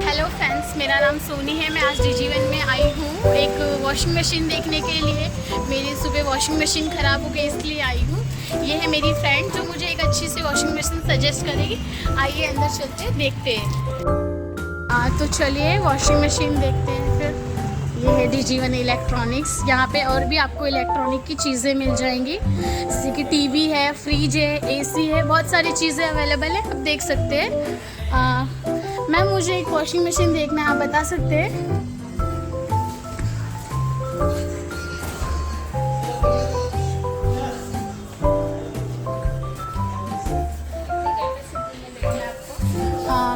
Hello friends, मेरा नाम सोनी है। मैं आज डिजीवन में आई हूँ एक वॉशिंग मशीन देखने के लिए। मेरी सुबह वॉशिंग मशीन ख़राब हो गई, इसलिए आई हूँ। ये है मेरी फ्रेंड जो मुझे एक अच्छी सी वॉशिंग मशीन सजेस्ट करेगी। आइए अंदर चलते हैं, देखते हैं। तो चलिए वॉशिंग मशीन देखते हैं फिर। ये है डिजीवन इलेक्ट्रॉनिक्स। यहाँ पे और भी आपको इलेक्ट्रॉनिक की चीज़ें मिल जाएंगी, जैसे कि टीवी है, फ्रिज है, एसी है, बहुत सारी चीज़ें अवेलेबल है, आप देख सकते हैं। मैम मुझे एक वॉशिंग मशीन देखना है, आप बता सकते हैं?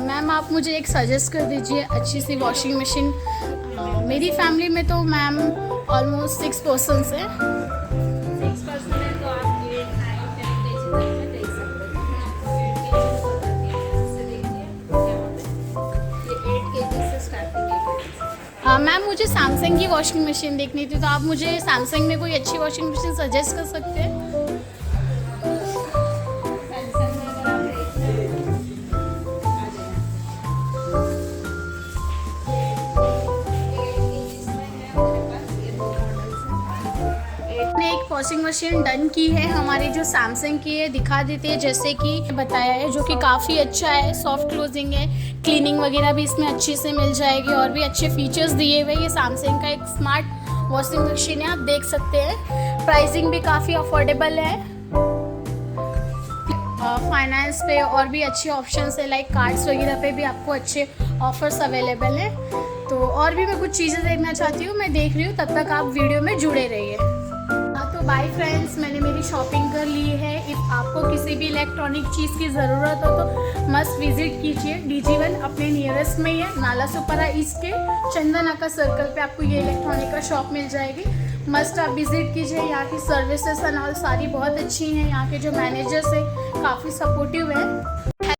मैम आप मुझे एक सजेस्ट कर दीजिए अच्छी सी वॉशिंग मशीन। मेरी फैमिली में तो मैम ऑलमोस्ट 6 पर्सन्स हैं। 6 पर्सन है तो आप ये 9-10 केजी तक में देख सकते हैं। मैं आपको 8 केजी बताती है, इससे देखिए क्या होता है। ये 8 केजी से स्टार्टिंग है। मैम मुझे सैमसंग की वॉशिंग मशीन देखनी थी, तो आप मुझे सैमसंग में कोई अच्छी वॉशिंग मशीन सजेस्ट कर सकते हैं? सैमसंग में अगर आप देखिए आ जाएगा। 8 केजी में है हमारे पास, ये 2 मॉडल्स हैं। मैंने एक वॉशिंग मशीन डन की है हमारी, जो सैमसंग की है, दिखा देते हैं जैसे कि बताया है, जो कि काफ़ी अच्छा है। सॉफ्ट क्लोजिंग है, क्लीनिंग वगैरह भी इसमें अच्छी से मिल जाएगी और भी अच्छे फीचर्स दिए हुए। ये सैमसंग का एक स्मार्ट वॉशिंग मशीन है, आप देख सकते हैं। प्राइसिंग भी काफ़ी अफोर्डेबल है। फाइनेंस पे और भी अच्छे ऑप्शंस है, लाइक कार्ड्स वगैरह पे भी आपको अच्छे ऑफर्स अवेलेबल हैं। तो और भी मैं कुछ चीज़ें देखना चाहती हूँ, मैं देख रही हूँ, तब तक आप वीडियो में जुड़े रहिए। तो बाय फ्रेंड्स, मैंने मेरी शॉपिंग कर ली है। इफ़ आपको किसी भी इलेक्ट्रॉनिक चीज़ की ज़रूरत हो तो मस्ट विजिट कीजिए डिजीवन। अपने नियरेस्ट में ही है, नाला सुपरा ईस्ट के चंदनाका सर्कल पे आपको ये इलेक्ट्रॉनिक का शॉप मिल जाएगी। मस्ट आप विज़िट कीजिए। यहाँ की सर्विसेज एंड ऑल सारी बहुत अच्छी हैं। यहाँ के जो मैनेजर्स हैं काफ़ी सपोर्टिव हैं।